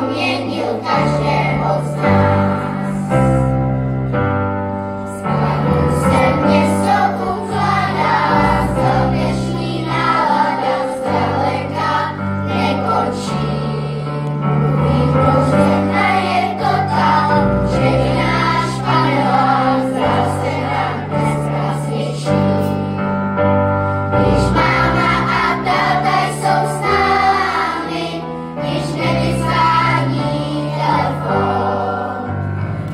promienil každého z nás. Spánu se město ukládá, srdečný nálada zdaleka nekončí. Mluví prožděná je to tam, že i náš Panelák zdál se nám bezkrásnější. Když máma a táta jsou s námi, když nevyzvání telefon,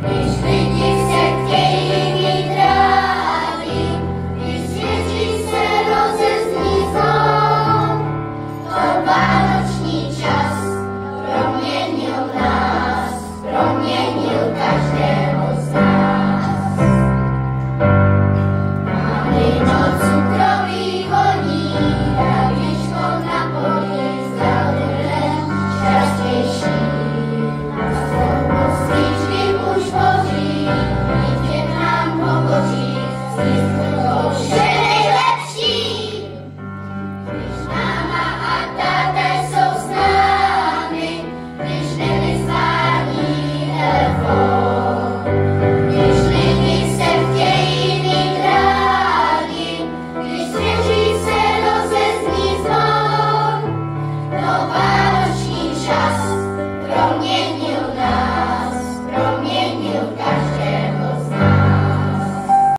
když lidi se chtějí mít rádi, když světí se rozezní zlom, to vánoční čas proměnil nás, proměnil